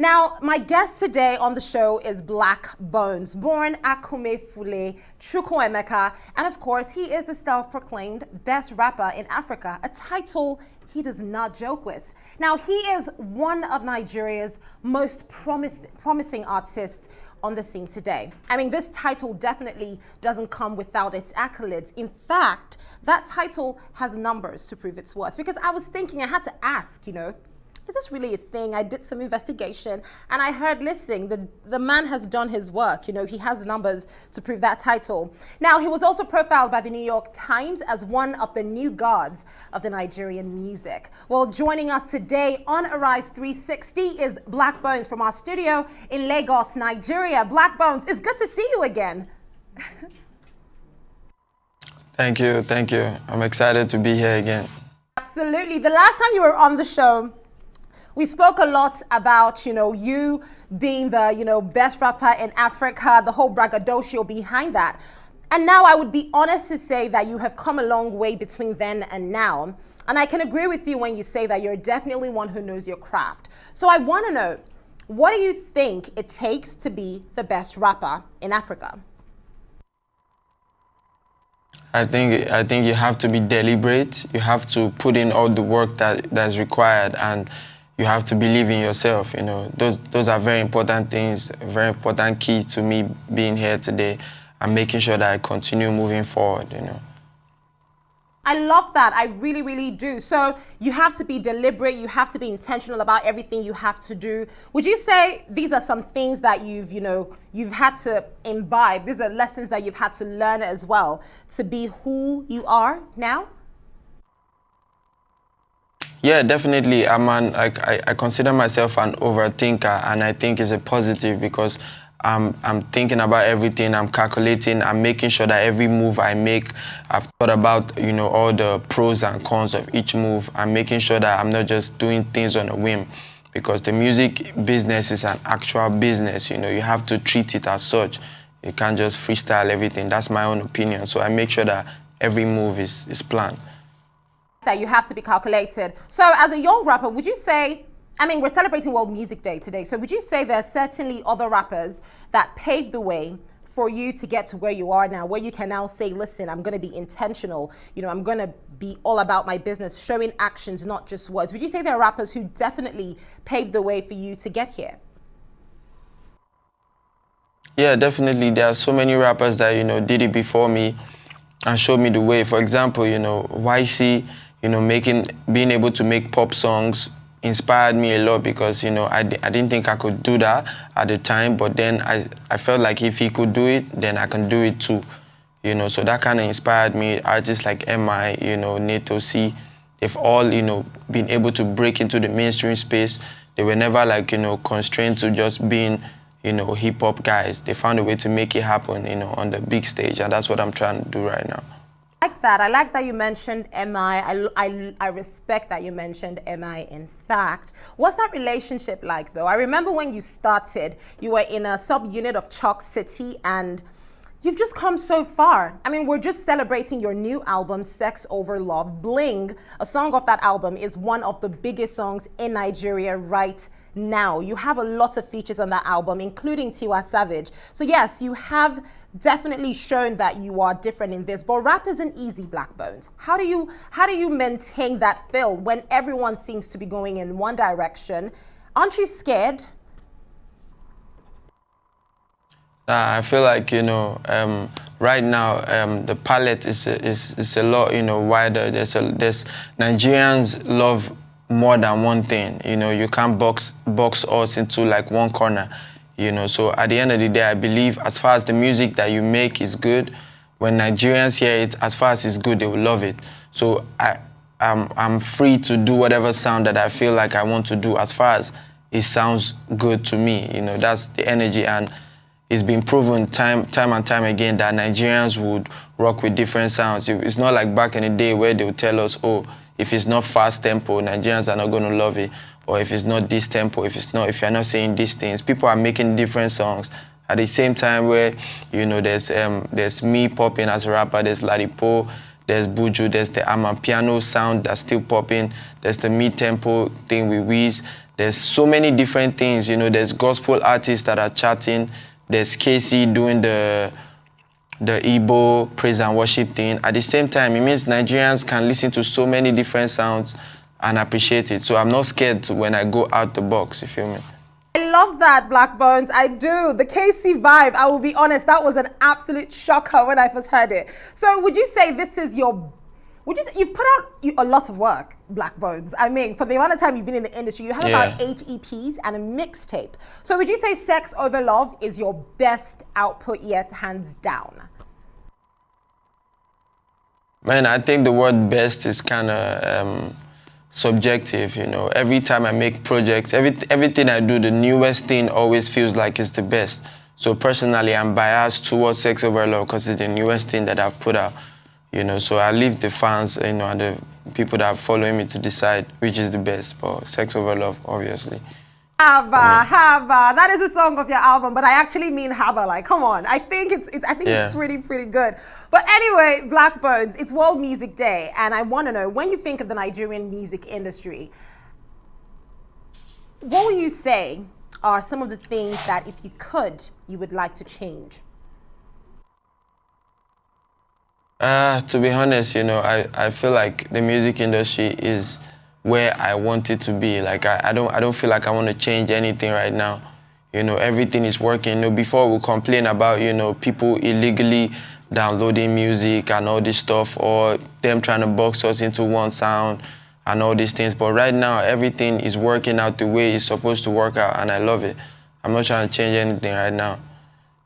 Now, my guest today on the show is Blaqbonez, born Akume Fule Chukwuemeka, and of course, he is the self-proclaimed best rapper in Africa, a title he does not joke with. Now, he is one of Nigeria's most promising artists on the scene today. I mean, this title definitely doesn't come without its accolades. In fact, that title has numbers to prove its worth, because I was thinking, I had to ask, is this really a thing? I did some investigation and I heard, listen, the man has done his work. He has numbers to prove that title. Now, he was also profiled by the New York Times as one of the new gods of the Nigerian music. Well, joining us today on Arise 360 is Blaqbonez from our studio in Lagos, Nigeria. Blaqbonez, it's good to see you again. Thank you. I'm excited to be here again. Absolutely. The last time you were on the show, we spoke a lot about, you being the, best rapper in Africa, the whole braggadocio behind that. And now I would be honest to say that you have come a long way between then and now. And I can agree with you when you say that you're definitely one who knows your craft. So I want to know, what do you think it takes to be the best rapper in Africa? I think you have to be deliberate. You have to put in all the work that's required, and you have to believe in yourself. Those are very important things, very important keys to me being here today and making sure that I continue moving forward. I love that. I really, really do. So you have to be deliberate. You have to be intentional about everything you have to do. Would you say these are some things that you've had to imbibe? These are lessons that you've had to learn as well to be who you are now? Yeah, definitely. I consider myself an overthinker, and I think it's a positive because I'm thinking about everything. I'm calculating. I'm making sure that every move I make, I've thought about all the pros and cons of each move. I'm making sure that I'm not just doing things on a whim, because the music business is an actual business. You have to treat it as such. You can't just freestyle everything. That's my own opinion. So I make sure that every move is planned. That you have to be calculated. So as a young rapper, would you say, we're celebrating World Music Day today, so would you say there are certainly other rappers that paved the way for you to get to where you are now, where you can now say, listen, I'm going to be intentional, I'm going to be all about my business, showing actions, not just words? Would you say there are rappers who definitely paved the way for you to get here? Yeah, definitely. There are so many rappers that, did it before me and showed me the way. For example, YC, being able to make pop songs inspired me a lot, because, I didn't think I could do that at the time, but then I felt like if he could do it, then I can do it too, so that kind of inspired me. Artists like MI, Nato C, they've all, been able to break into the mainstream space. They were never constrained to just being, hip-hop guys. They found a way to make it happen, on the big stage, and that's what I'm trying to do right now. I like that you mentioned MI. I respect that you mentioned MI, in fact. What's that relationship like, though? I remember when you started, you were in a sub-unit of Chalk City, and you've just come so far. We're just celebrating your new album, Sex Over Love. Bling, a song off that album, is one of the biggest songs in Nigeria right now. You have a lot of features on that album, including Tiwa Savage. So yes, you have definitely shown that you are different in this, but rap isn't easy, Blaqbonez. How do you maintain that feel when everyone seems to be going in one direction? Aren't you scared? I feel like, right now, the palette is a lot, wider. There's Nigerians love more than one thing. You can't box us into like one corner. So at the end of the day, I believe as far as the music that you make is good, when Nigerians hear it, as far as it's good, they will love it. So I'm free to do whatever sound that I feel like I want to do, as far as it sounds good to me. That's the energy, and it's been proven time and time again that Nigerians would rock with different sounds. It's not like back in the day where they would tell us, oh, if it's not fast tempo, Nigerians are not going to love it. Or if it's not this tempo, if you're not saying these things. People are making different songs at the same time, where there's me popping as a rapper, there's Ladipo, there's Buju, there's the Amapiano sound that's still popping, there's the mid-tempo thing with Wiz, There's so many different things, you know. There's gospel artists that are chatting. There's Casey doing the Igbo praise and worship thing. At the same time, it means Nigerians can listen to so many different sounds and appreciate it. So I'm not scared when I go out the box, you feel me? I love that, Blaqbonez. I do. The KC vibe, I will be honest, that was an absolute shocker when I first heard it. So would you say this is your, you've put out a lot of work, Blaqbonez. I mean, for the amount of time you've been in the industry, you have about 8 EPs and a mixtape. So would you say Sex Over Love is your best output yet, hands down? Man, I think the word best is kind of subjective, you know. Every time I make projects, everything I do, the newest thing always feels like it's the best. So personally, I'm biased towards Sex Over Love because it's the newest thing that I've put out, you know. So I leave the fans, you know, and the people that are following me to decide which is the best. But Sex Over Love, obviously. Haba, Haba. That is a song of your album, but I actually mean Haba. Like, come on. I think it's pretty good. But anyway, Blaqbonez, it's World Music Day, and I want to know, when you think of the Nigerian music industry, what would you say are some of the things that, if you could, you would like to change? To be honest, you know, I feel like the music industry is where I want it to be. Like I don't feel like I want to change anything right now. You know, everything is working. You know, before we complain about, you know, people illegally downloading music and all this stuff, or them trying to box us into one sound and all these things. But right now, everything is working out the way it's supposed to work out, and I love it. I'm not trying to change anything right now.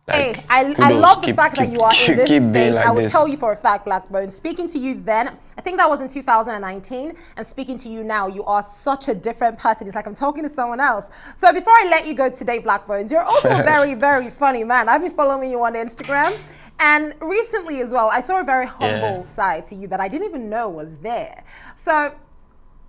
Like, hey, I love the fact that you are in this space. Like I will tell you for a fact, Blaqbonez. Speaking to you then, I think that was in 2019, and speaking to you now, you are such a different person. It's like I'm talking to someone else. So before I let you go today, Blaqbonez, you're also a very, very funny man. I've been following you on Instagram, and recently as well, I saw a very humble side to you that I didn't even know was there. So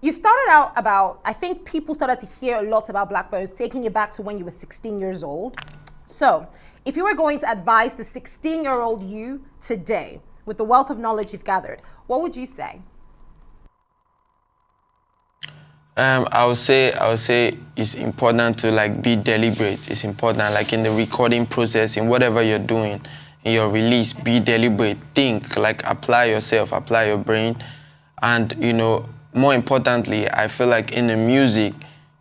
you started out about, I think people started to hear a lot about Blaqbonez, taking you back to when you were 16 years old. So if you were going to advise the 16-year-old you today, with the wealth of knowledge you've gathered, what would you say? I would say it's important to like be deliberate. It's important, like in the recording process, in whatever you're doing, in your release, be deliberate. Think, like apply yourself, apply your brain, and you know, more importantly, I feel like in the music,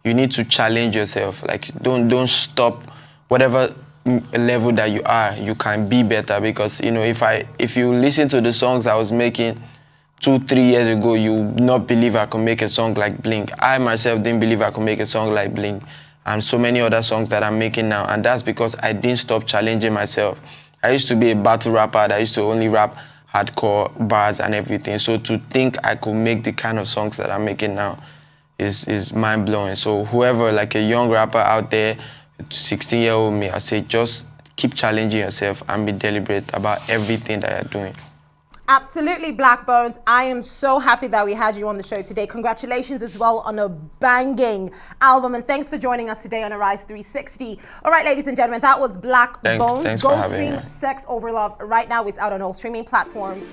you need to challenge yourself. Like don't stop. Whatever level that you are, you can be better, because you know, if you listen to the songs I was making 2-3 years ago, you would not believe I could make a song like Blink. I myself didn't believe I could make a song like Blink, and so many other songs that I'm making now, and that's because I didn't stop challenging myself. I used to be a battle rapper that used to only rap hardcore bars and everything, so to think I could make the kind of songs that I'm making now is mind-blowing. So whoever, like a young rapper out there, 16-year-old me, I say just keep challenging yourself and be deliberate about everything that you're doing. Absolutely, Blaqbonez. I am so happy that we had you on the show today. Congratulations as well on a banging album, and thanks for joining us today on Arise 360. All right, ladies and gentlemen, that was Blaqbonez. Thanks for having me. Go stream Sex Over Love right now. It's out on all streaming platforms.